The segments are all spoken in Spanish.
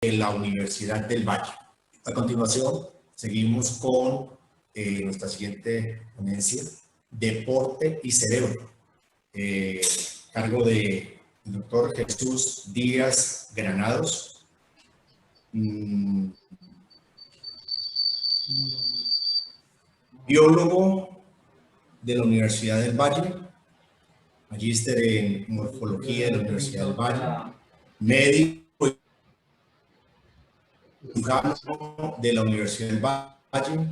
de la Universidad del Valle. A continuación, seguimos con nuestra siguiente ponencia, Deporte y Cerebro, cargo del doctor Jesús Díaz Granados. Biólogo de la Universidad del Valle, magíster en morfología de la Universidad del Valle, médico de la Universidad del Valle,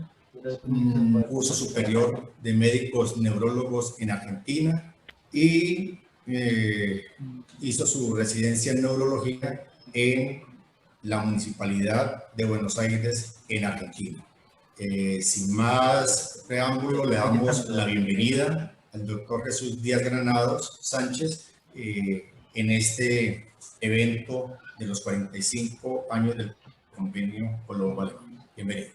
un curso superior de médicos neurólogos en Argentina y hizo su residencia en neurología en la Municipalidad de Buenos Aires en Argentina. Sin más preámbulo, le damos la bienvenida al doctor Jesús Díaz Granados Sánchez en este evento de los 45 años del Convenio Colombo-Alemán. Bienvenido.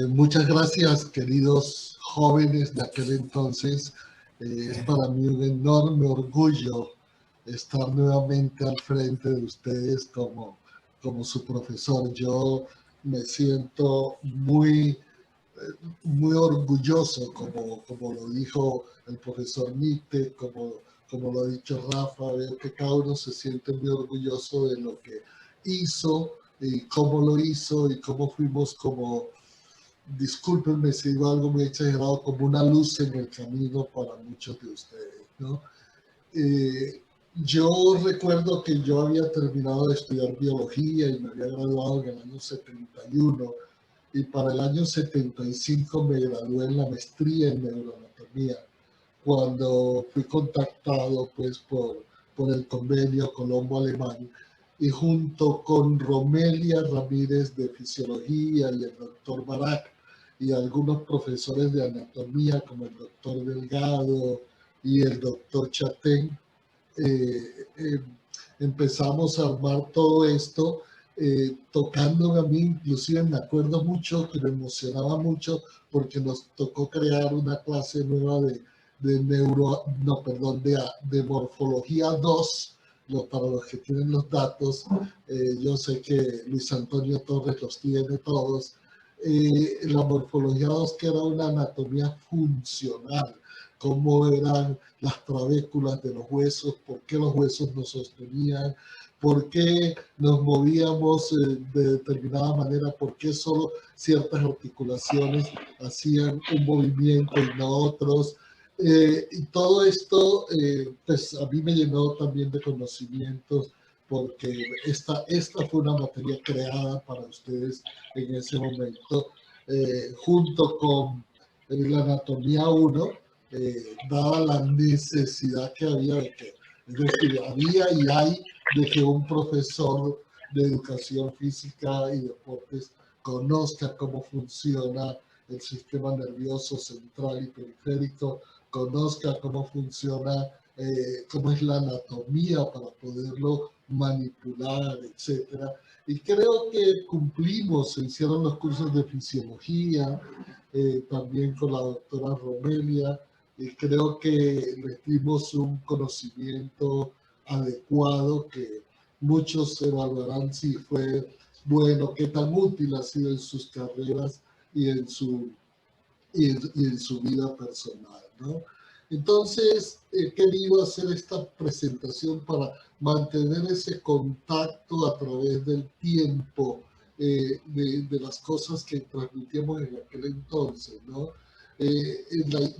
Muchas gracias, queridos jóvenes de aquel entonces. Es para mí un enorme orgullo estar nuevamente al frente de ustedes como su profesor. Yo me siento muy orgulloso, como lo dijo el profesor Nietzsche, como lo ha dicho Rafa. Veo que cada uno se siente muy orgulloso de lo que hizo y cómo lo hizo y cómo fuimos como, discúlpenme si digo algo muy exagerado, como una luz en el camino para muchos de ustedes, ¿no? Yo recuerdo que yo había terminado de estudiar biología y me había graduado en el año 71, y para el año 75 me gradué en la maestría en neuroanatomía, cuando fui contactado pues por el convenio Colombo-Alemán, y junto con Romelia Ramírez de fisiología y el doctor Barak y algunos profesores de anatomía como el doctor Delgado y el doctor Chatén, empezamos a armar todo esto, tocándome a mí. Inclusive me acuerdo mucho que me emocionaba mucho porque nos tocó crear una clase nueva de morfología 2, para los que tienen los datos. Yo sé que Luis Antonio Torres los tiene todos. La morfología 2, que era una anatomía funcional, cómo eran las trabéculas de los huesos, por qué los huesos nos sostenían, por qué nos movíamos de determinada manera, por qué solo ciertas articulaciones hacían un movimiento y no otros. Y todo esto pues a mí me llenó también de conocimientos, porque esta fue una materia creada para ustedes en ese momento, junto con la anatomía 1, dada la necesidad que había de que, es decir, había y hay de que un profesor de educación física y deportes conozca cómo funciona el sistema nervioso central y periférico, conozca cómo funciona, cómo es la anatomía para poderlo manipular, etcétera. Y creo que cumplimos. Se hicieron los cursos de fisiología, también con la doctora Romelia, y creo que les dimos un conocimiento adecuado que muchos evaluarán si fue bueno, qué tan útil ha sido en sus carreras y en su vida personal, ¿no? Entonces, he querido hacer esta presentación para mantener ese contacto a través del tiempo, de las cosas que transmitíamos en aquel entonces, ¿no?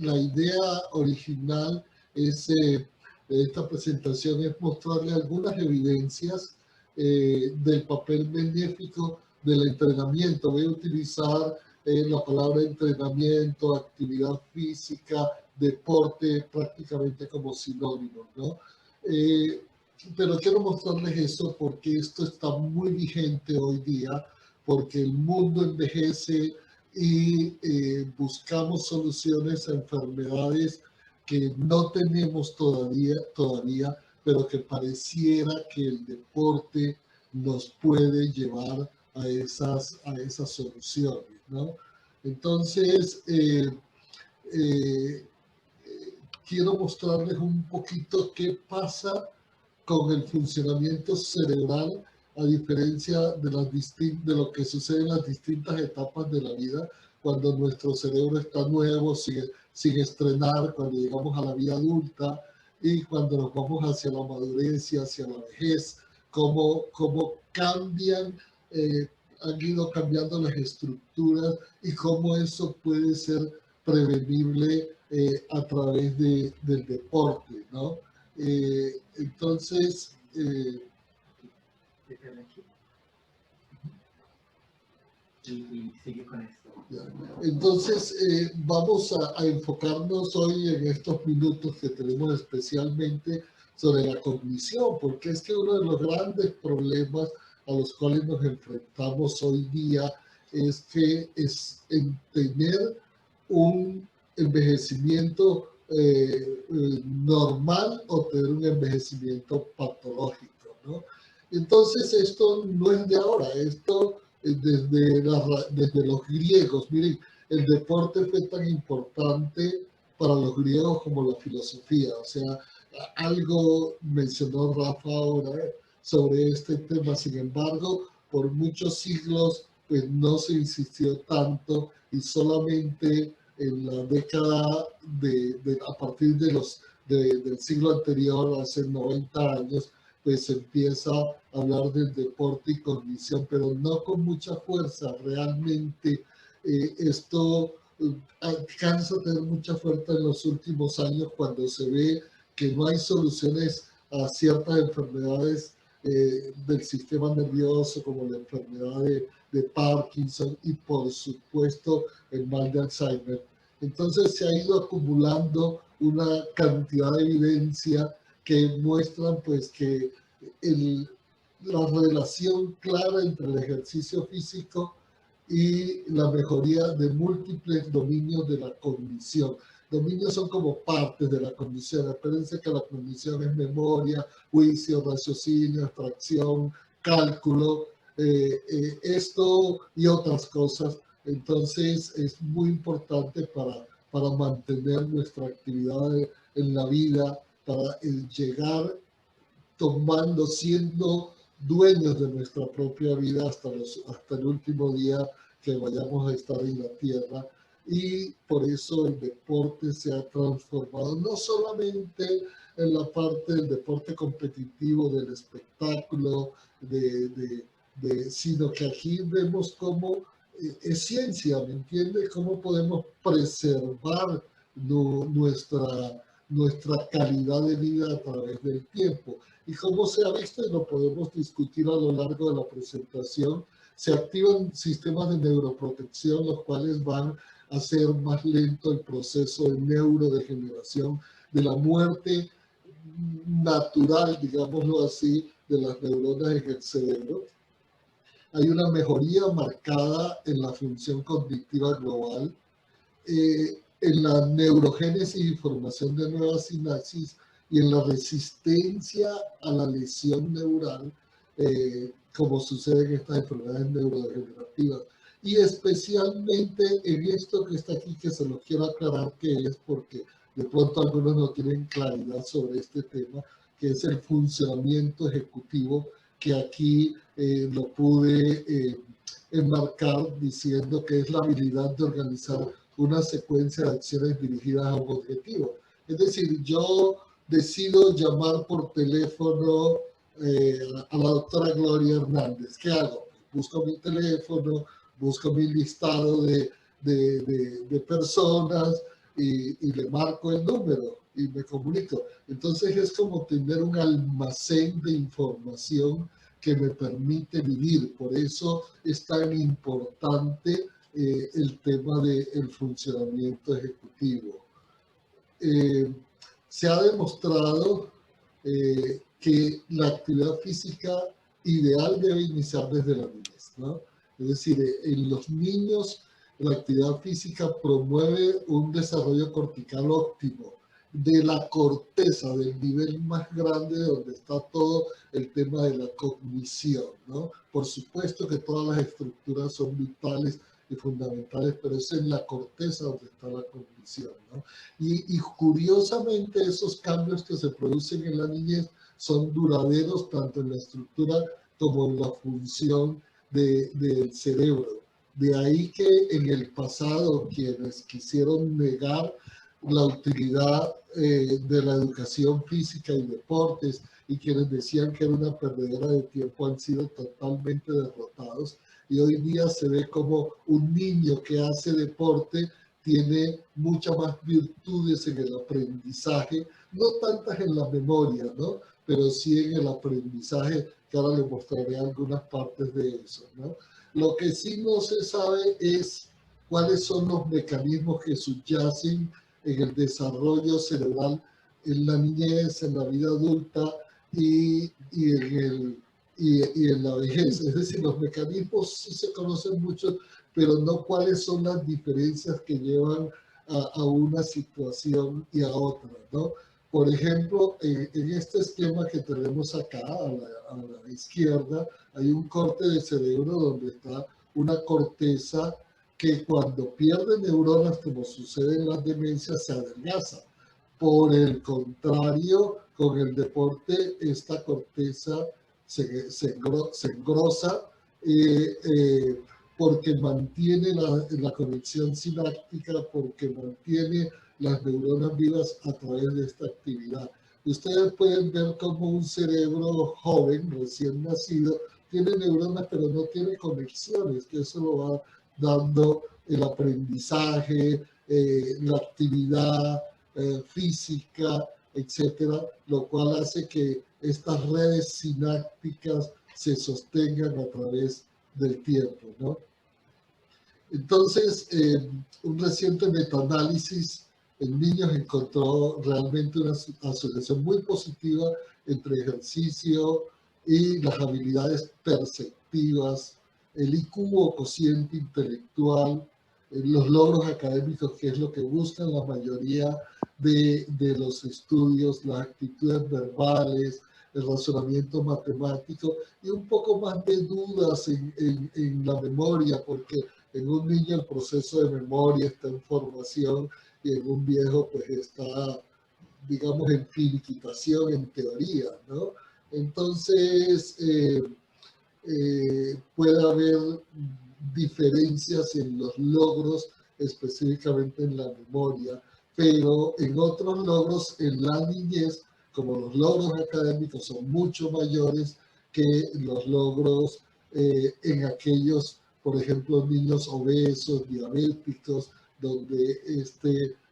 La idea original de esta presentación es mostrarle algunas evidencias del papel benéfico del entrenamiento. Voy a utilizar la palabra entrenamiento, actividad física, deporte, prácticamente como sinónimos, ¿no? Pero quiero mostrarles eso porque esto está muy vigente hoy día, porque el mundo envejece y buscamos soluciones a enfermedades que no tenemos todavía, pero que pareciera que el deporte nos puede llevar a esas soluciones, ¿no? Entonces, quiero mostrarles un poquito qué pasa con el funcionamiento cerebral, a diferencia de lo que sucede en las distintas etapas de la vida, cuando nuestro cerebro está nuevo, sin estrenar, cuando llegamos a la vida adulta y cuando nos vamos hacia la madurez y hacia la vejez, cómo cambian, han ido cambiando las estructuras y cómo eso puede ser prevenible a través del deporte, ¿no? Entonces, y sigue con esto. entonces vamos a enfocarnos hoy en estos minutos que tenemos especialmente sobre la cognición, porque es que uno de los grandes problemas a los cuales nos enfrentamos hoy día es que es en tener un envejecimiento normal o tener un envejecimiento patológico, ¿no? Entonces esto no es de ahora, esto desde los griegos. Miren, el deporte fue tan importante para los griegos como la filosofía. O sea, algo mencionó Rafa ahora sobre este tema. Sin embargo, por muchos siglos pues no se insistió tanto y solamente en la década a partir del siglo anterior, hace 90 años, pues se empieza a hablar del deporte y cognición, pero no con mucha fuerza. Realmente esto alcanza a tener mucha fuerza en los últimos años cuando se ve que no hay soluciones a ciertas enfermedades del sistema nervioso, como la enfermedad de Parkinson y por supuesto el mal de Alzheimer. Entonces se ha ido acumulando una cantidad de evidencia que muestran pues que la relación clara entre el ejercicio físico y la mejoría de múltiples dominios de la cognición. Dominios son como partes de la cognición. Acuérdense que la cognición es memoria, juicio, raciocinio, abstracción, cálculo, esto y otras cosas. Entonces es muy importante para mantener nuestra actividad en la vida, para llegar siendo dueños de nuestra propia vida hasta el último día que vayamos a estar en la tierra. Y por eso el deporte se ha transformado no solamente en la parte del deporte competitivo, del espectáculo, sino que aquí vemos cómo es ciencia, ¿me entiendes? Cómo podemos preservar nuestra calidad de vida a través del tiempo. Y como se ha visto, y lo podemos discutir a lo largo de la presentación, se activan sistemas de neuroprotección, los cuales van a hacer más lento el proceso de neurodegeneración, de la muerte natural, digámoslo así, de las neuronas en el cerebro. Hay una mejoría marcada en la función cognitiva global, en la neurogénesis y formación de nuevas sinapsis y en la resistencia a la lesión neural, como sucede en estas enfermedades neurodegenerativas. Y especialmente en esto que está aquí, que se lo quiero aclarar, que es porque de pronto algunos no tienen claridad sobre este tema, que es el funcionamiento ejecutivo, que aquí lo pude enmarcar diciendo que es la habilidad de organizar una secuencia de acciones dirigidas a un objetivo. Es decir, yo decido llamar por teléfono a la doctora Gloria Hernández. ¿Qué hago? Busco mi teléfono, busco mi listado de personas y le marco el número y me comunico. Entonces es como tener un almacén de información que me permite vivir. Por eso es tan importante el tema del funcionamiento ejecutivo. Se ha demostrado que la actividad física ideal debe iniciar desde la niñez, ¿no? Es decir, en los niños la actividad física promueve un desarrollo cortical óptimo de la corteza, del nivel más grande donde está todo el tema de la cognición, ¿no? Por supuesto que todas las estructuras son vitales y fundamentales, pero es en la corteza donde está la cognición, ¿no? Y curiosamente esos cambios que se producen en la niñez son duraderos tanto en la estructura como en la función del cerebro. De ahí que en el pasado quienes quisieron negar la utilidad de la educación física y deportes y quienes decían que era una perdedera de tiempo han sido totalmente derrotados. Y hoy día se ve como un niño que hace deporte tiene muchas más virtudes en el aprendizaje, no tantas en la memoria, ¿no? Pero sí en el aprendizaje, que ahora le mostraré algunas partes de eso, ¿no? Lo que sí no se sabe es cuáles son los mecanismos que subyacen en el desarrollo cerebral en la niñez, en la vida adulta y en la vejez. Es decir, los mecanismos sí se conocen mucho, pero no cuáles son las diferencias que llevan a una situación y a otra, ¿no? Por ejemplo, en este esquema que tenemos acá a la izquierda, hay un corte de cerebro donde está una corteza que cuando pierde neuronas, como sucede en las demencias, se adelgaza. Por el contrario, con el deporte, esta corteza se engrosa porque mantiene la conexión sináptica, porque mantiene las neuronas vivas a través de esta actividad. Ustedes pueden ver como un cerebro joven, recién nacido, tiene neuronas pero no tiene conexiones, que eso lo va dando el aprendizaje, la actividad física, etcétera, lo cual hace que estas redes sinápticas se sostengan a través del tiempo, ¿no? Entonces, un reciente metaanálisis en niños encontró realmente una asociación muy positiva entre ejercicio y las habilidades perceptivas, el IQ o cociente intelectual, los logros académicos, que es lo que buscan la mayoría de los estudios, las actitudes verbales, el razonamiento matemático y un poco más de dudas en la memoria, porque en un niño el proceso de memoria está en formación y en un viejo pues está, digamos, en finiquitación, en teoría, ¿no? Entonces, puede haber diferencias en los logros, específicamente en la memoria, pero en otros logros en la niñez, como los logros académicos son mucho mayores que los logros en aquellos, por ejemplo, niños obesos, diabéticos, donde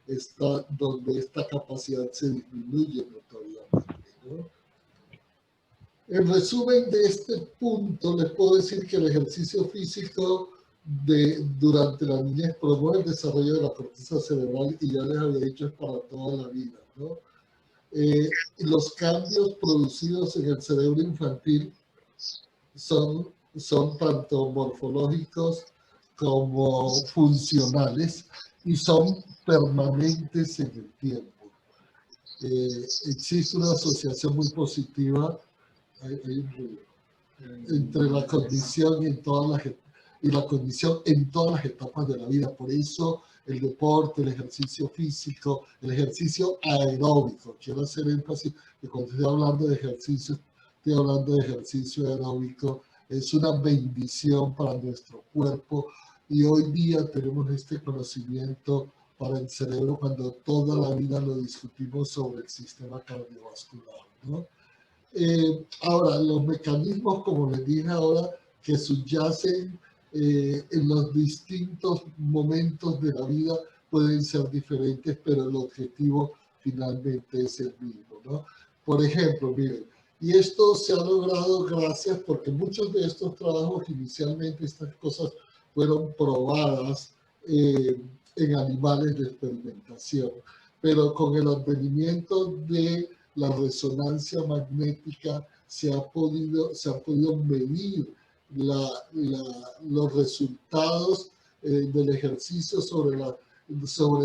esta capacidad se disminuye notoriamente, ¿no? En resumen de este punto, les puedo decir que el ejercicio físico durante la niñez promueve el desarrollo de la corteza cerebral y ya les había dicho es para toda la vida, ¿no? Los cambios producidos en el cerebro infantil son tanto morfológicos como funcionales y son permanentes en el tiempo. Existe una asociación muy positiva entre la condición y la condición en todas las etapas de la vida. Por eso el deporte, el ejercicio físico, el ejercicio aeróbico. Quiero hacer énfasis que cuando estoy hablando de ejercicio, estoy hablando de ejercicio aeróbico. Es una bendición para nuestro cuerpo y hoy día tenemos este conocimiento para el cerebro cuando toda la vida lo discutimos sobre el sistema cardiovascular, ¿no? Ahora, los mecanismos, como les dije ahora, que subyacen en los distintos momentos de la vida pueden ser diferentes, pero el objetivo finalmente es el mismo, ¿no? Por ejemplo, miren, y esto se ha logrado gracias porque muchos de estos trabajos inicialmente, estas cosas fueron probadas en animales de experimentación, pero con el advenimiento de la resonancia magnética se han podido medir los resultados del ejercicio sobre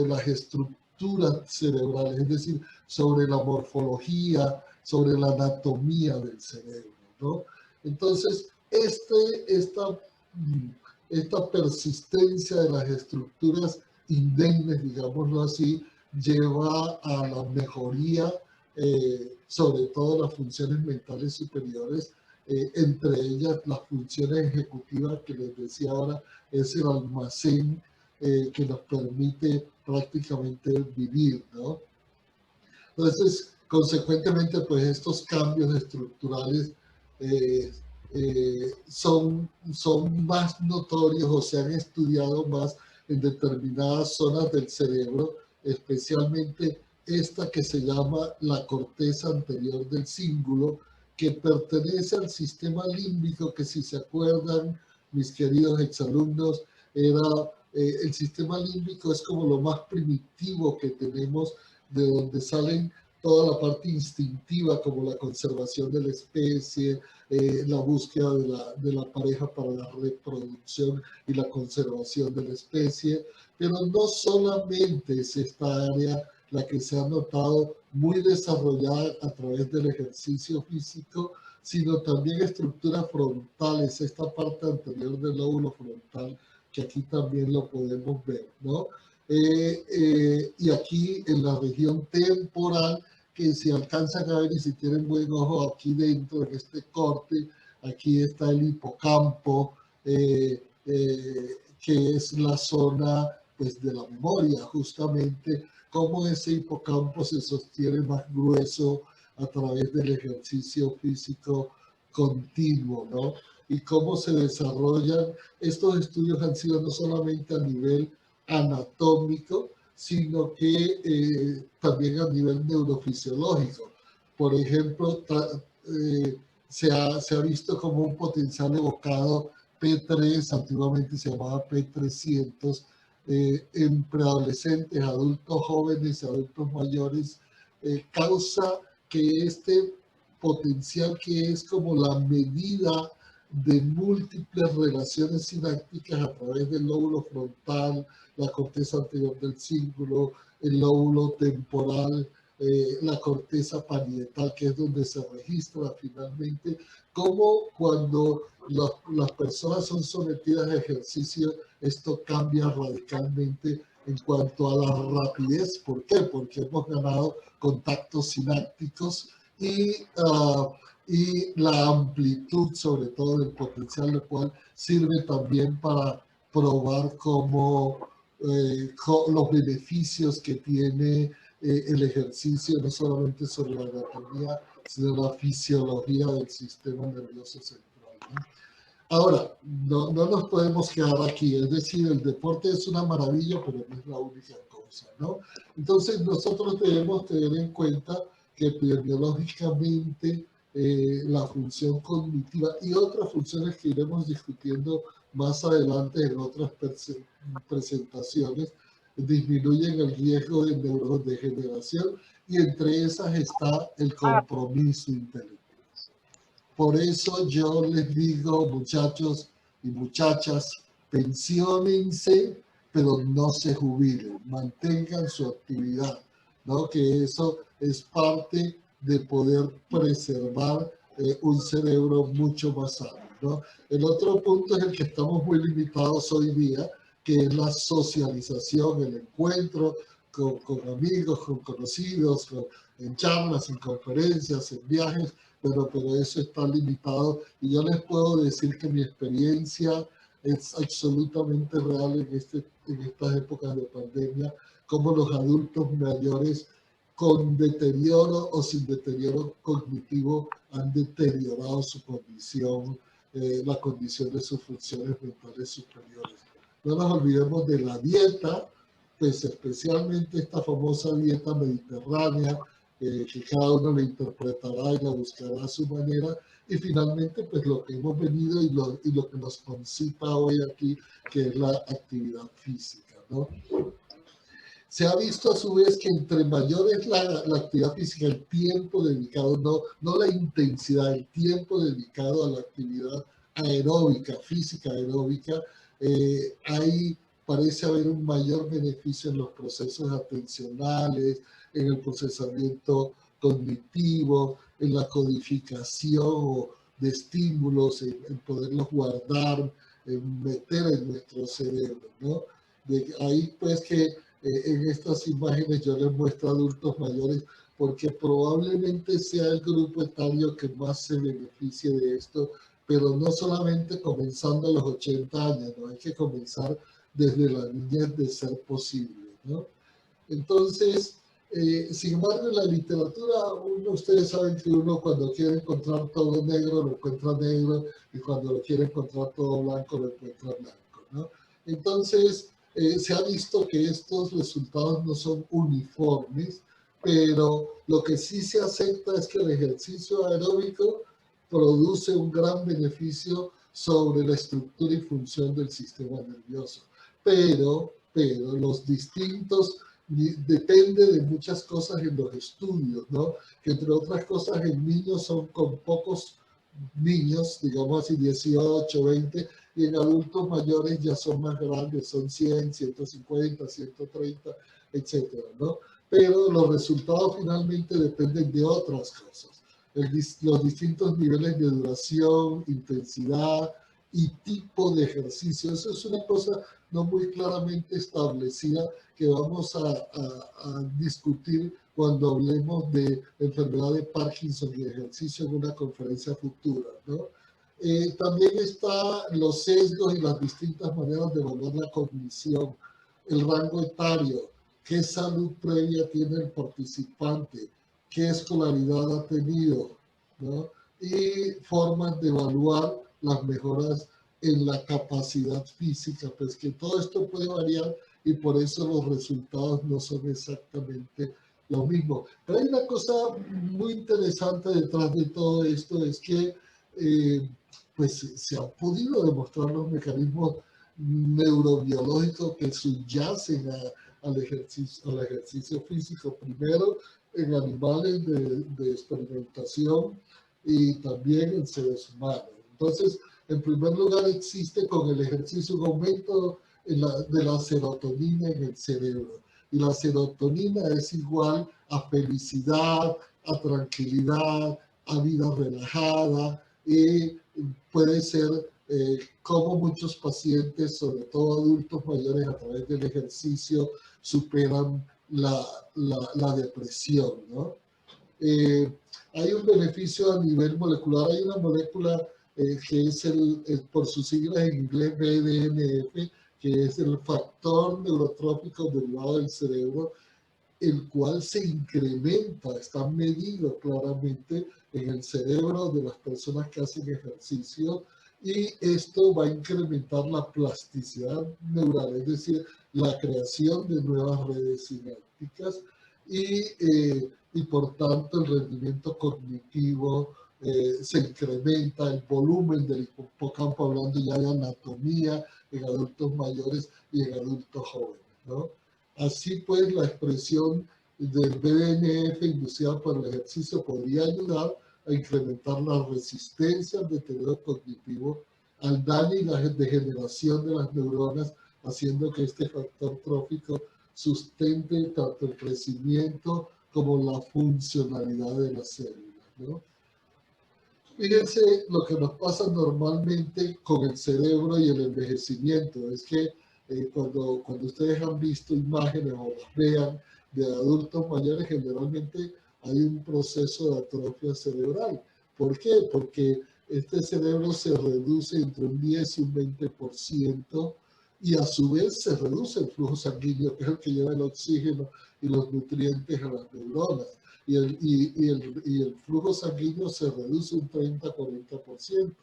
las estructuras cerebrales, es decir, sobre la morfología, sobre la anatomía del cerebro, ¿no? Entonces, esta persistencia de las estructuras indemnes, digámoslo así, lleva a la mejoría sobre todo las funciones mentales superiores, entre ellas las funciones ejecutivas que les decía ahora, es el almacén que nos permite prácticamente vivir, ¿no? Entonces, consecuentemente, pues estos cambios estructurales eh, son más notorios o se han estudiado más en determinadas zonas del cerebro, especialmente esta que se llama la corteza anterior del cíngulo, que pertenece al sistema límbico, que si se acuerdan, mis queridos exalumnos, era el sistema límbico es como lo más primitivo que tenemos, de donde salen toda la parte instintiva como la conservación de la especie, la búsqueda de la pareja para la reproducción y la conservación de la especie, pero no solamente es esta área la que se ha notado muy desarrollada a través del ejercicio físico, sino también estructuras frontales, esta parte anterior del lóbulo frontal, que aquí también lo podemos ver, ¿no? Y aquí en la región temporal, que si alcanzan a ver y si tienen buen ojo aquí dentro, en este corte, aquí está el hipocampo, que es la zona pues, de la memoria, justamente, cómo ese hipocampo se sostiene más grueso a través del ejercicio físico continuo, ¿no? Y cómo se desarrollan. Estos estudios han sido no solamente a nivel anatómico, sino que también a nivel neurofisiológico. Por ejemplo, se ha visto como un potencial evocado P3, antiguamente se llamaba P300, en preadolescentes, adultos jóvenes y adultos mayores, causa que este potencial, que es como la medida de múltiples relaciones sinápticas a través del lóbulo frontal, la corteza anterior del cíngulo, el lóbulo temporal, la corteza parietal, que es donde se registra finalmente, cómo cuando las personas son sometidas a ejercicio, esto cambia radicalmente en cuanto a la rapidez. ¿Por qué? Porque hemos ganado contactos sinápticos y la amplitud, sobre todo del potencial, lo cual sirve también para probar cómo los beneficios que tiene el ejercicio, no solamente sobre la anatomía, sino la fisiología del sistema nervioso central, ¿no? Ahora, no nos podemos quedar aquí, es decir, el deporte es una maravilla, pero no es la única cosa, ¿no? Entonces, nosotros debemos tener en cuenta que epidemiológicamente la función cognitiva y otras funciones que iremos discutiendo más adelante en otras presentaciones disminuyen el riesgo de neurodegeneración, y entre esas está el compromiso intelectual. Por eso yo les digo, muchachos y muchachas, pensiónense, pero no se jubilen, mantengan su actividad, ¿no? Que eso es parte de poder preservar un cerebro mucho más sano, ¿no? El otro punto es el que estamos muy limitados hoy día, que es la socialización, el encuentro con amigos, con conocidos, en charlas, en conferencias, en viajes, pero eso está limitado, y yo les puedo decir que mi experiencia es absolutamente real en estas épocas de pandemia, como los adultos mayores con deterioro o sin deterioro cognitivo han deteriorado su condición, la condición de sus funciones mentales superiores. No nos olvidemos de la dieta, pues especialmente esta famosa dieta mediterránea, que cada uno la interpretará y la buscará a su manera, y finalmente pues lo que hemos venido y lo que nos concita hoy aquí, que es la actividad física, ¿no? Se ha visto a su vez que entre mayor es la actividad física, el tiempo dedicado, no la intensidad, el tiempo dedicado a la actividad aeróbica, física aeróbica, parece haber un mayor beneficio en los procesos atencionales, en el procesamiento cognitivo, en la codificación de estímulos, en poderlos guardar, en meter en nuestro cerebro, ¿no? De ahí pues que en estas imágenes yo les muestro a adultos mayores porque probablemente sea el grupo etario que más se beneficie de esto, pero no solamente comenzando a los 80 años, ¿no? Hay que comenzar desde la niñez de ser posible, ¿no? Entonces, sin embargo, en la literatura, ustedes saben que uno cuando quiere encontrar todo negro, lo encuentra negro, y cuando lo quiere encontrar todo blanco, lo encuentra blanco, ¿no? Entonces, se ha visto que estos resultados no son uniformes, pero lo que sí se acepta es que el ejercicio aeróbico produce un gran beneficio sobre la estructura y función del sistema nervioso. Pero los distintos depende de muchas cosas en los estudios, ¿no? Que entre otras cosas en niños son con pocos niños, digamos así 18, 20, y en adultos mayores ya son más grandes, son 100, 150, 130, etcétera, ¿no? Pero los resultados finalmente dependen de otras cosas. Los distintos niveles de duración, intensidad y tipo de ejercicio. Eso es una cosa no muy claramente establecida que vamos a discutir cuando hablemos de enfermedad de Parkinson y ejercicio en una conferencia futura, ¿no? También están los sesgos y las distintas maneras de evaluar la cognición, el rango etario, qué salud previa tiene el participante, qué escolaridad ha tenido, ¿no? Y formas de evaluar las mejoras en la capacidad física, pues que todo esto puede variar y por eso los resultados no son exactamente lo mismo. Pero hay una cosa muy interesante detrás de todo esto, es que pues se han podido demostrar los mecanismos neurobiológicos que subyacen al ejercicio físico, primero en animales de experimentación y también en seres humanos. Entonces, en primer lugar, existe con el ejercicio un aumento de la serotonina en el cerebro. Y la serotonina es igual a felicidad, a tranquilidad, a vida relajada, y puede ser como muchos pacientes, sobre todo adultos mayores, a través del ejercicio superan la depresión, ¿no? Hay un beneficio a nivel molecular, hay una molécula que es por sus siglas en inglés BDNF, que es el factor neurotrófico derivado del cerebro, el cual se incrementa, está medido claramente en el cerebro de las personas que hacen ejercicio, y esto va a incrementar la plasticidad neural, es decir, la creación de nuevas redes sinápticas y por tanto el rendimiento cognitivo se incrementa, el volumen del hipocampo, hablando ya de anatomía en adultos mayores y en adultos jóvenes, ¿no? Así pues, la expresión del BDNF inducida por el ejercicio podría ayudar a incrementar la resistencia al deterioro cognitivo, al daño y la degeneración de las neuronas, haciendo que este factor trófico sustente tanto el crecimiento como la funcionalidad de las células, ¿no? Fíjense lo que nos pasa normalmente con el cerebro y el envejecimiento, es que cuando ustedes han visto imágenes o las vean de adultos mayores, generalmente hay un proceso de atrofia cerebral. ¿Por qué? Porque este cerebro se reduce entre un 10 y un 20%, y a su vez se reduce el flujo sanguíneo, que es el que lleva el oxígeno y los nutrientes a las neuronas. Y el flujo sanguíneo se reduce un 30-40%.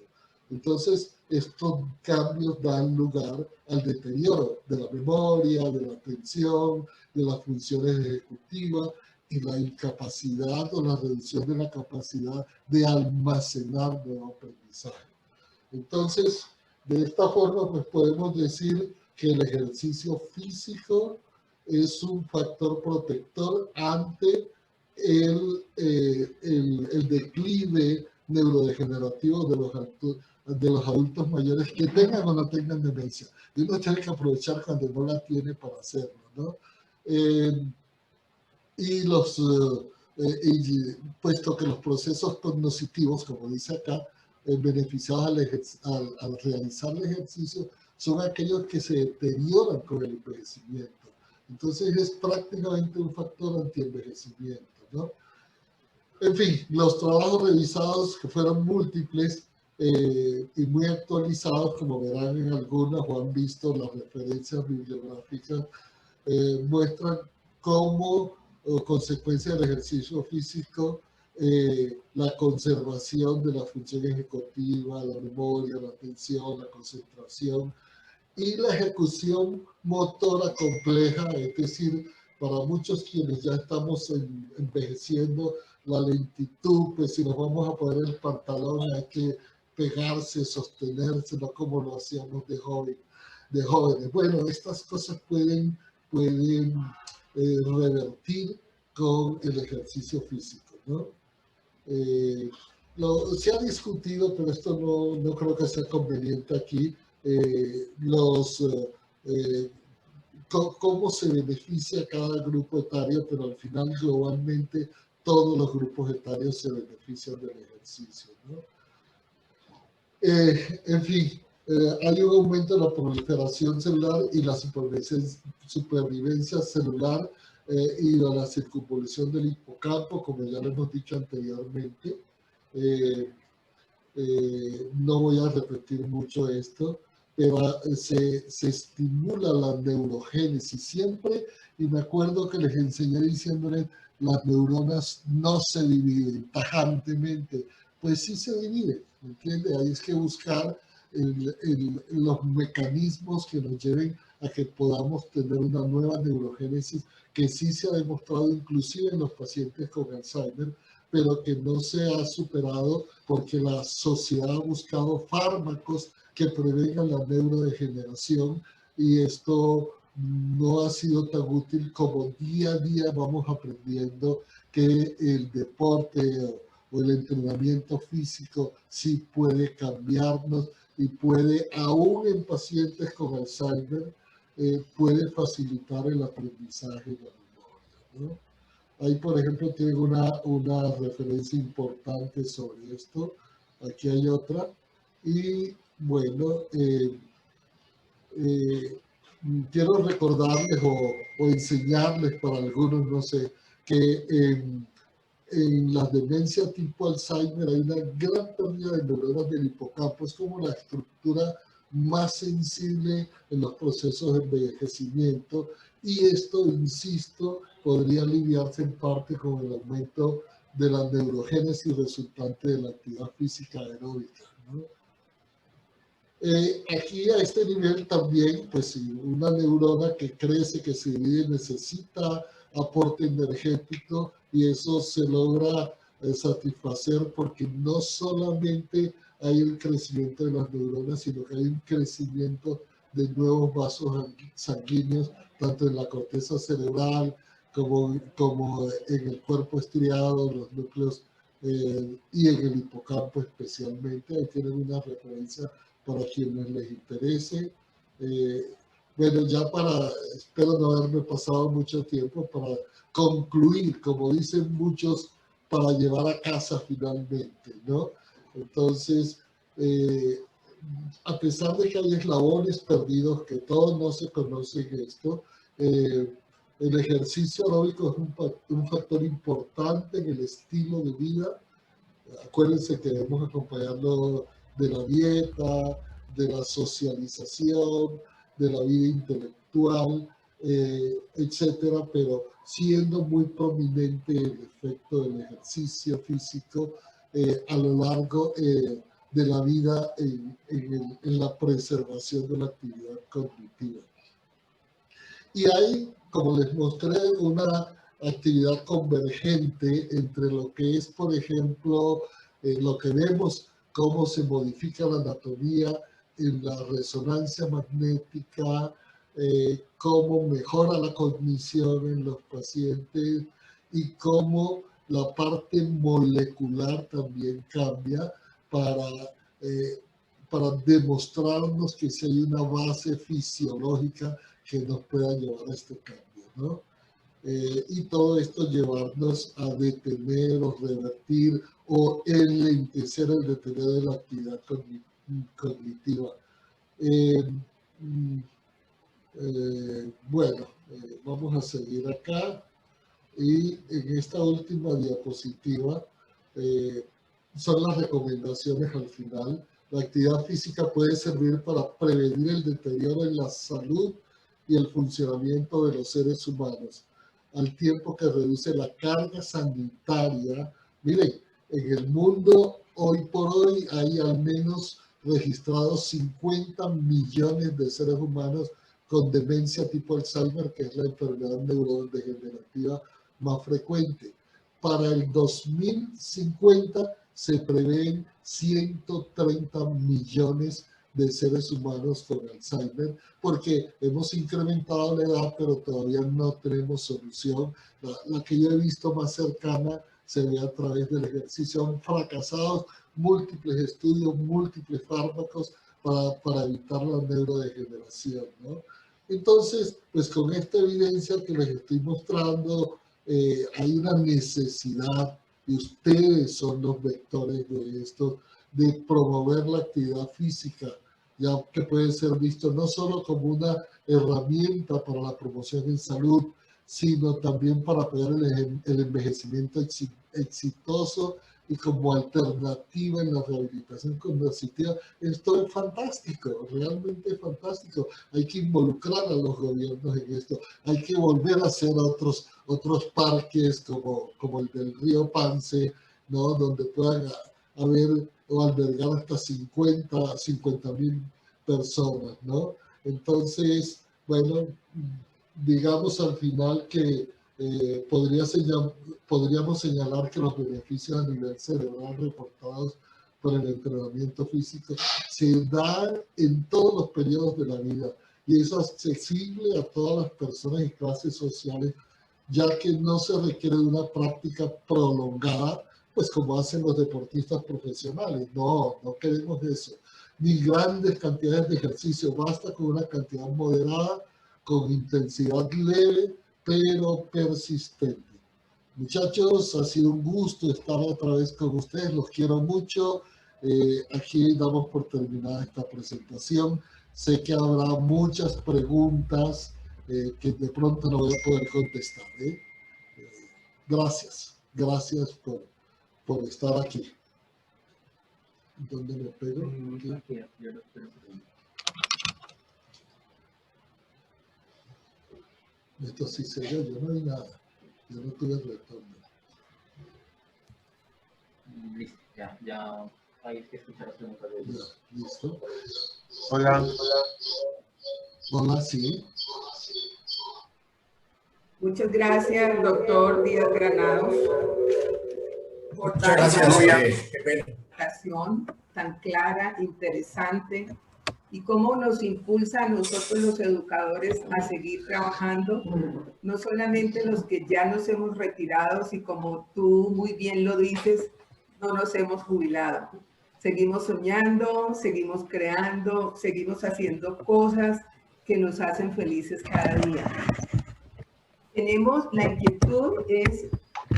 Entonces, estos cambios dan lugar al deterioro de la memoria, de la atención, de las funciones ejecutivas y la incapacidad o la reducción de la capacidad de almacenar nuevo aprendizaje. Entonces, de esta forma, pues podemos decir que el ejercicio físico es un factor protector ante el declive neurodegenerativo de los adultos mayores, que tengan o no tengan demencia. Y uno tiene que aprovechar cuando no la tiene para hacerlo, ¿no? Puesto que los procesos cognitivos, como dice acá, beneficiados al realizar el ejercicio, son aquellos que se deterioran con el envejecimiento. Entonces es prácticamente un factor anti-envejecimiento, ¿no? En fin, los trabajos revisados, que fueron múltiples y muy actualizados, como verán en algunas o han visto las referencias bibliográficas, muestran cómo, consecuencia del ejercicio físico, la conservación de la función ejecutiva, la memoria, la atención, la concentración y la ejecución motora compleja, es decir, para muchos quienes ya estamos envejeciendo, la lentitud, pues si nos vamos a poner el pantalón hay que pegarse, sostenerse, no como lo hacíamos de jóvenes. Bueno, estas cosas pueden revertir con el ejercicio físico, ¿no? Se ha discutido, pero esto no creo que sea conveniente aquí, cómo se beneficia cada grupo etario, pero al final globalmente todos los grupos etarios se benefician del ejercicio, ¿no? En fin, hay un aumento de la proliferación celular y la supervivencia celular y de la circunvolución del hipocampo, como ya lo hemos dicho anteriormente. No voy a repetir mucho esto, pero se estimula la neurogénesis siempre, y me acuerdo que les enseñé diciéndoles, las neuronas no se dividen tajantemente, pues sí se dividen, ¿me entiende? Ahí es que buscar los mecanismos que nos lleven a que podamos tener una nueva neurogénesis, que sí se ha demostrado inclusive en los pacientes con Alzheimer, pero que no se ha superado porque la sociedad ha buscado fármacos que prevengan la neurodegeneración, y esto no ha sido tan útil como día a día vamos aprendiendo que el deporte o el entrenamiento físico sí puede cambiarnos y puede, aún en pacientes con Alzheimer, puede facilitar el aprendizaje de la memoria, ¿no? Ahí, por ejemplo, tienen una referencia importante sobre esto. Aquí hay otra. Y bueno, quiero recordarles o enseñarles para algunos, no sé, que en la demencia tipo Alzheimer hay una gran pérdida de neuronas del hipocampo. Es como la estructura más sensible en los procesos de envejecimiento, y esto, insisto, podría aliviarse en parte con el aumento de la neurogénesis resultante de la actividad física aeróbica, ¿no? Aquí a este nivel también, pues una neurona que crece, que se divide, necesita aporte energético, y eso se logra satisfacer porque no solamente hay el crecimiento de las neuronas, sino que hay un crecimiento de nuevos vasos sanguíneos, tanto en la corteza cerebral como en el cuerpo estriado, los núcleos y en el hipocampo especialmente. Ahí tienen una referencia para quienes les interese. Bueno, ya espero no haberme pasado mucho tiempo, para concluir, como dicen muchos, para llevar a casa finalmente, ¿no? Entonces, a pesar de que hay eslabones perdidos, que todos no se conocen esto, el ejercicio aeróbico es un factor importante en el estilo de vida. Acuérdense que debemos acompañarlo de la dieta, de la socialización, de la vida intelectual, etcétera, pero siendo muy prominente el efecto del ejercicio físico a lo largo de la vida en la preservación de la actividad cognitiva. Y hay, como les mostré, una actividad convergente entre lo que es, por ejemplo, lo que vemos, cómo se modifica la anatomía en la resonancia magnética, cómo mejora la cognición en los pacientes y cómo la parte molecular también cambia para demostrarnos que si hay una base fisiológica que nos pueda llevar a este cambio, ¿no? Y todo esto llevarnos a detener o revertir o enlentecer el detener de la actividad cognitiva. Bueno, vamos a seguir acá. Y en esta última diapositiva son las recomendaciones al final. La actividad física puede servir para prevenir el deterioro en la salud y el funcionamiento de los seres humanos, al tiempo que reduce la carga sanitaria. Miren, en el mundo hoy por hoy hay al menos registrados 50 millones de seres humanos con demencia tipo Alzheimer, que es la enfermedad neurodegenerativa más frecuente. Para el 2050 se prevén 130 millones de seres humanos con Alzheimer, porque hemos incrementado la edad, pero todavía no tenemos solución. La que yo he visto más cercana se ve a través del ejercicio. Han fracasado múltiples estudios, múltiples fármacos para evitar la neurodegeneración, ¿no? Entonces, pues con esta evidencia que les estoy mostrando, hay una necesidad, y ustedes son los vectores de esto, de promover la actividad física, ya que puede ser visto no solo como una herramienta para la promoción en salud, sino también para apoyar el envejecimiento exitoso y como alternativa en la rehabilitación cognitiva. Esto es fantástico, realmente fantástico. Hay que involucrar a los gobiernos en esto. Hay que volver a hacer otros parques como el del río Pance, ¿no? Donde puedan haber o albergar hasta 50,000 personas, ¿no? Entonces, bueno, digamos al final que podríamos señalar que los beneficios a nivel cerebral reportados por el entrenamiento físico se dan en todos los periodos de la vida y es accesible a todas las personas y clases sociales, ya que no se requiere de una práctica prolongada, pues como hacen los deportistas profesionales. No queremos eso. Ni grandes cantidades de ejercicio, basta con una cantidad moderada, con intensidad leve, pero persistente. Muchachos, ha sido un gusto estar otra vez con ustedes, los quiero mucho. Aquí damos por terminada esta presentación. Sé que habrá muchas preguntas que de pronto no voy a poder contestar. Gracias por estar aquí. ¿Dónde me pego? Aquí. Esto sí se ve, yo no vi nada. Yo no tuve retorno. Listo, ya hay que escuchar las preguntas de ellos. Ya, listo. Hola. Hola, sí. Muchas gracias, doctor Díaz Granados, por Muchas gracias. una presentación tan clara, interesante, y cómo nos impulsa a nosotros los educadores a seguir trabajando, no solamente los que ya nos hemos retirado, y como tú muy bien lo dices, no nos hemos jubilado. Seguimos soñando, seguimos creando, seguimos haciendo cosas que nos hacen felices cada día. Tenemos la inquietud es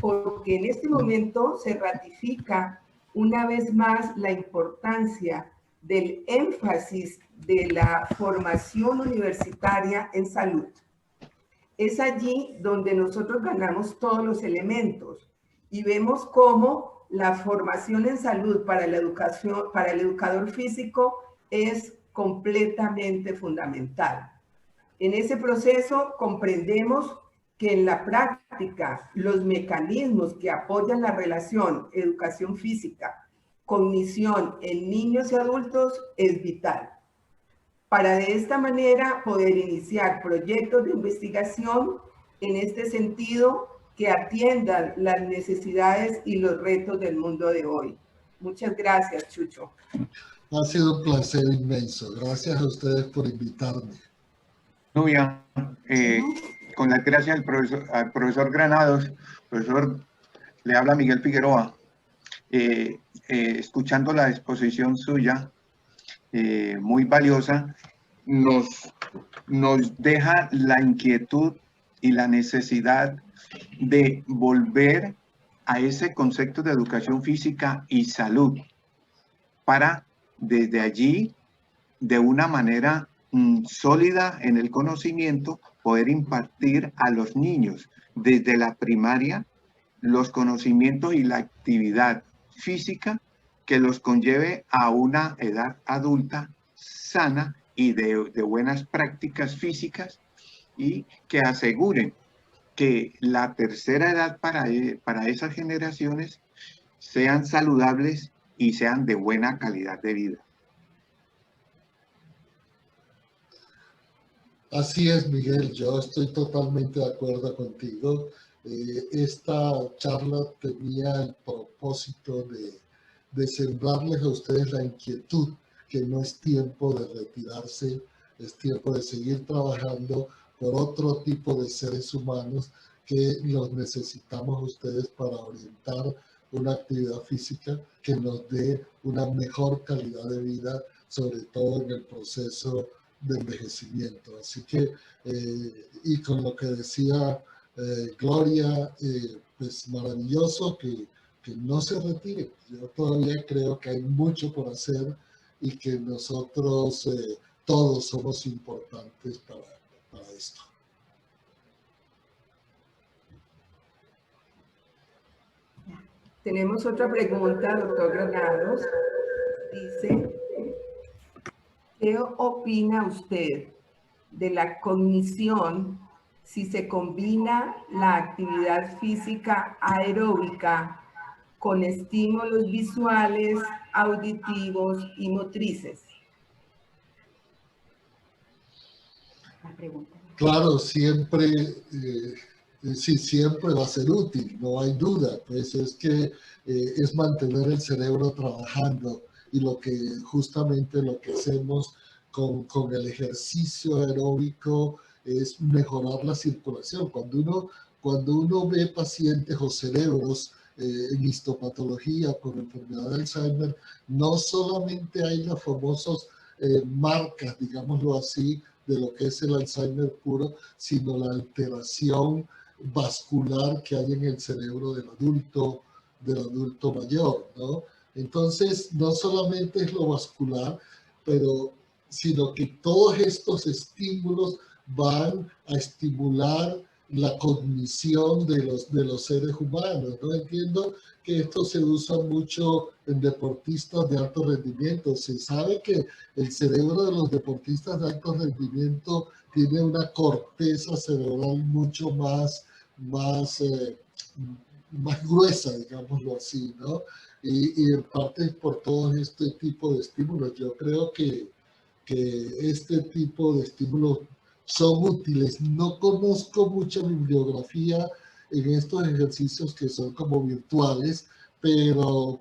porque en este momento se ratifica una vez más la importancia del énfasis de la formación universitaria en salud. Es allí donde nosotros ganamos todos los elementos y vemos cómo la formación en salud para la educación, para el educador físico es completamente fundamental. En ese proceso comprendemos que en la práctica los mecanismos que apoyan la relación educación física, cognición en niños y adultos es vital. Para de esta manera poder iniciar proyectos de investigación en este sentido que atiendan las necesidades y los retos del mundo de hoy. Muchas gracias, Chucho. Ha sido un placer inmenso. Gracias a ustedes por invitarme. Nubia, con las gracias al profesor Granados, profesor, le habla Miguel Figueroa. Escuchando la exposición suya, muy valiosa, nos deja la inquietud y la necesidad de volver a ese concepto de educación física y salud para desde allí, de una manera sólida en el conocimiento, poder impartir a los niños desde la primaria los conocimientos y la actividad física que los conlleve a una edad adulta sana y de buenas prácticas físicas, y que aseguren que la tercera edad para esas generaciones sean saludables y sean de buena calidad de vida. Así es, Miguel, yo estoy totalmente de acuerdo contigo. Esta charla tenía el propósito de sembrarles a ustedes la inquietud que no es tiempo de retirarse, es tiempo de seguir trabajando por otro tipo de seres humanos que los necesitamos ustedes para orientar una actividad física que nos dé una mejor calidad de vida, sobre todo en el proceso de envejecimiento. Así que, y con lo que decía Gloria, pues maravilloso que no se retire. Yo todavía creo que hay mucho por hacer y que nosotros todos somos importantes para esto. Tenemos otra pregunta, doctor Granados. Dice, ¿qué opina usted de la cognición si se combina la actividad física aeróbica con estímulos visuales, auditivos y motrices? Claro, siempre, sí, siempre va a ser útil, no hay duda. Pues es que es mantener el cerebro trabajando, y justamente lo que hacemos con el aeróbico es mejorar la circulación. Cuando uno ve pacientes o cerebros en histopatología con enfermedad de Alzheimer, no solamente hay las famosas marcas, digámoslo así, de lo que es el Alzheimer puro, sino la alteración vascular que hay en el cerebro del adulto mayor, ¿no? Entonces, no solamente es lo vascular, sino que todos estos estímulos van a estimular la cognición de los seres humanos, ¿no? Entiendo que esto se usa mucho en deportistas de alto rendimiento. Se sabe que el cerebro de los deportistas de alto rendimiento tiene una corteza cerebral mucho más gruesa, digámoslo así, ¿no? Y en parte es por todo este tipo de estímulos. Yo creo que este tipo de estímulos son útiles. No conozco mucha bibliografía en estos ejercicios que son como virtuales, pero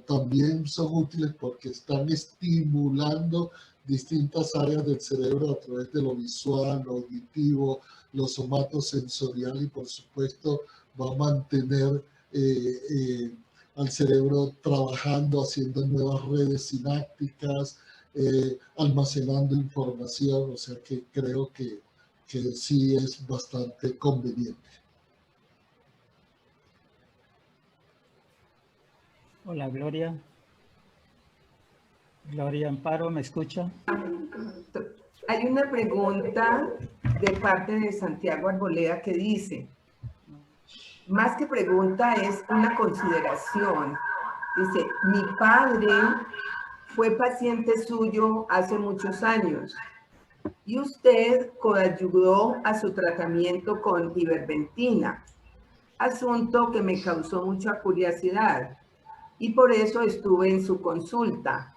también son útiles porque están estimulando distintas áreas del cerebro a través de lo visual, lo auditivo, lo somatosensorial, y por supuesto va a mantener al cerebro trabajando, haciendo nuevas redes sinápticas, almacenando información. O sea que creo que sí es bastante conveniente. Hola, Gloria. Gloria Amparo, ¿me escucha? Hay una pregunta de parte de Santiago Arboleda que dice, más que pregunta es una consideración. Dice, mi padre fue paciente suyo hace muchos años y usted coayudó a su tratamiento con ivermectina, asunto que me causó mucha curiosidad y por eso estuve en su consulta.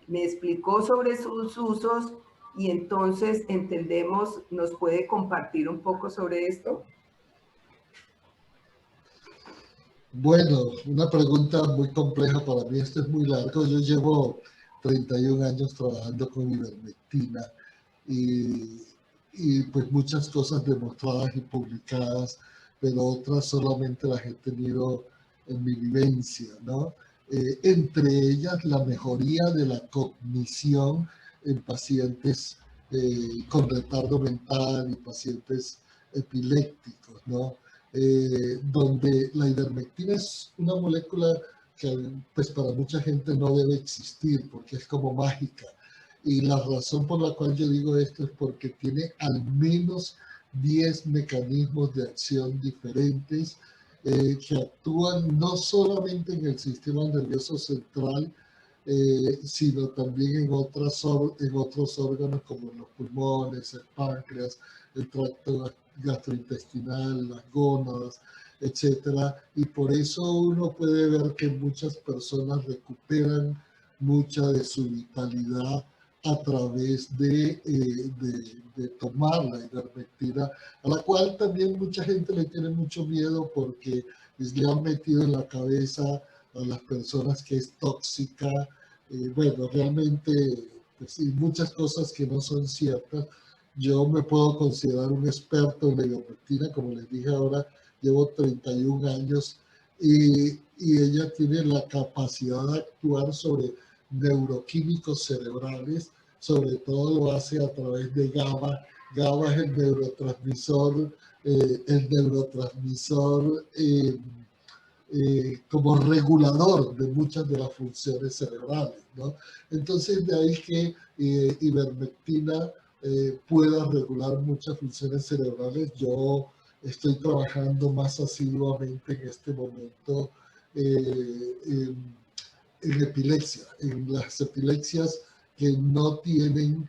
Me explicó sobre sus usos y entonces entendemos, ¿nos puede compartir un poco sobre esto? Bueno, una pregunta muy compleja para mí. Esto es muy largo. Yo llevo 31 años trabajando con ivermectina y pues muchas cosas demostradas y publicadas, pero otras solamente las he tenido en mi vivencia, ¿no? Entre ellas la mejoría de la cognición en pacientes con retardo mental y pacientes epilépticos, ¿no? Donde la ivermectina es una molécula que pues para mucha gente no debe existir porque es como mágica. Y la razón por la cual yo digo esto es porque tiene al menos 10 mecanismos de acción diferentes que actúan no solamente en el sistema nervioso central, sino también en otros órganos como los pulmones, el páncreas, el tracto gastrointestinal, las gónadas, etcétera. Y por eso uno puede ver que muchas personas recuperan mucha de su vitalidad a través de tomar la ivermectina, a la cual también mucha gente le tiene mucho miedo porque le han metido en la cabeza a las personas que es tóxica. Bueno, realmente pues, sí, muchas cosas que no son ciertas. Yo me puedo considerar un experto en la ivermectina, como les dije ahora, llevo 31 años y ella tiene la capacidad de actuar sobre neuroquímicos cerebrales, sobre todo lo hace a través de GABA. GABA es el neurotransmisor como regulador de muchas de las funciones cerebrales, ¿no? Entonces de ahí que ivermectina pueda regular muchas funciones cerebrales. Yo estoy trabajando más asiduamente en este momento en epilepsia, en las epilepsias que no tienen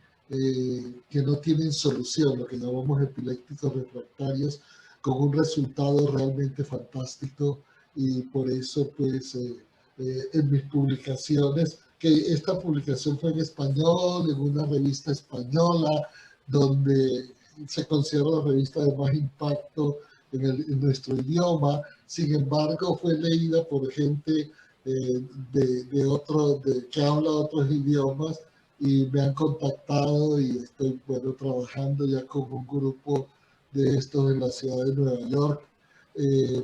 solución, lo que llamamos epilépticos refractarios, con un resultado realmente fantástico. Y por eso, pues, en mis publicaciones, que esta publicación fue en español, en una revista española, donde se considera la revista de más impacto en nuestro idioma. Sin embargo, fue leída por gente que habla otros idiomas y me han contactado y estoy, bueno, trabajando ya con un grupo de estos en la ciudad de Nueva York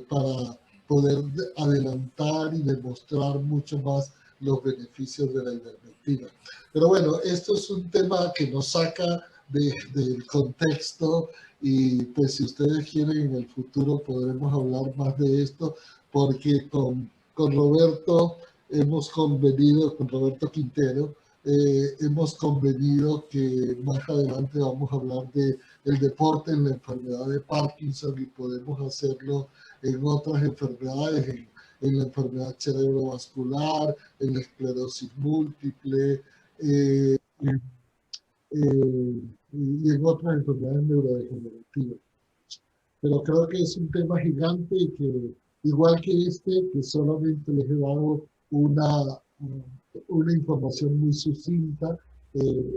para poder adelantar y demostrar mucho más los beneficios de la ivermectina. Pero bueno, esto es un tema que nos saca del contexto y pues si ustedes quieren en el futuro podremos hablar más de esto porque con Roberto hemos convenido, con Roberto Quintero, hemos convenido que más adelante vamos a hablar del deporte en la enfermedad de Parkinson y podemos hacerlo en otras enfermedades, en la enfermedad cerebrovascular, en la esclerosis múltiple y en otras enfermedades neurodegenerativas. Pero creo que es un tema gigante y que, igual que que solamente les he dado una información muy sucinta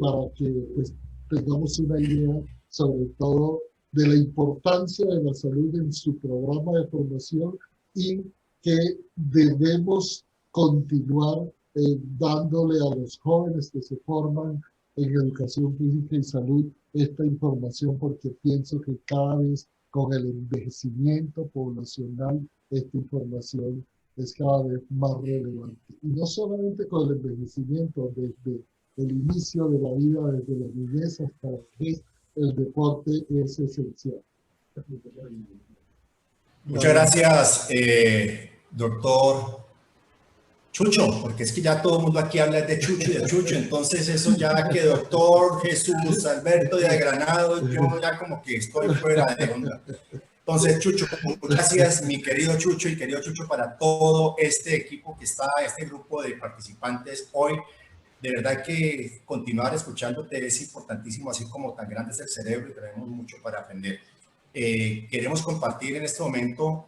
para que pues, tengamos una idea sobre todo de la importancia de la salud en su programa de formación y que debemos continuar dándole a los jóvenes que se forman en educación física y salud esta información porque pienso que cada vez con el envejecimiento poblacional esta información es cada vez más relevante. Y no solamente con el envejecimiento, desde el inicio de la vida, desde la niñez hasta la vejez, el deporte es esencial. Muchas gracias, doctor Chucho, porque es que ya todo el mundo aquí habla de Chucho y de Chucho, entonces eso ya que doctor Jesús Alberto de Granado, yo ya como que estoy fuera de onda. Entonces, Chucho, gracias, mi querido Chucho y querido Chucho, para todo este equipo que está, este grupo de participantes hoy. De verdad que continuar escuchándote es importantísimo, así como tan grande es el cerebro y tenemos mucho para aprender. Queremos compartir en este momento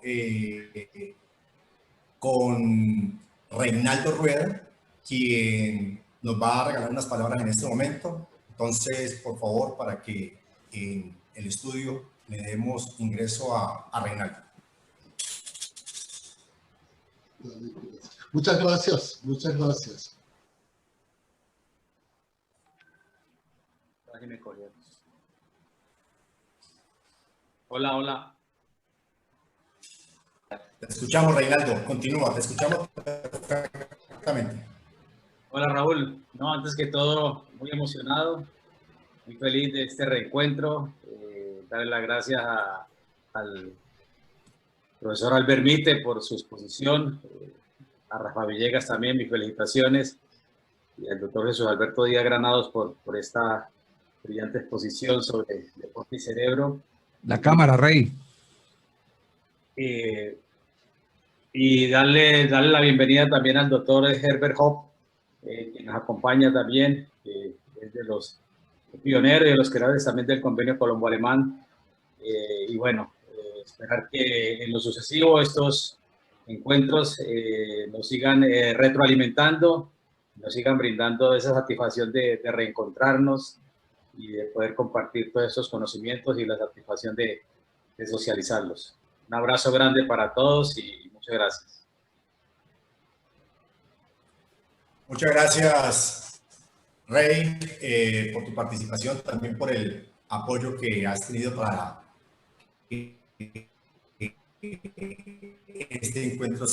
con Reinaldo Rueda, quien nos va a regalar unas palabras en este momento. Entonces, por favor, para que en el estudio le demos ingreso a Reinaldo. Muchas gracias, muchas gracias. Hola, hola. Te escuchamos, Reinaldo. Continúa, te escuchamos perfectamente. Hola, Raúl. No, antes que todo, muy emocionado, muy feliz de este reencuentro. Darle las gracias al profesor Albert Mite por su exposición, a Rafa Villegas también, mis felicitaciones, y al doctor Jesús Alberto Díaz Granados por esta brillante exposición sobre deporte y cerebro. La cámara, Rey. Y darle la bienvenida también al doctor Herbert Hopp, que nos acompaña también, es de los pioneros y de los creadores también del convenio colombo-alemán. Y bueno, esperar que en lo sucesivo estos encuentros nos sigan retroalimentando, nos sigan brindando esa satisfacción de reencontrarnos y de poder compartir todos esos conocimientos y la satisfacción de socializarlos. Un abrazo grande para todos y muchas gracias. Muchas gracias, Rey, por tu participación, también por el apoyo que has tenido para este encuentro.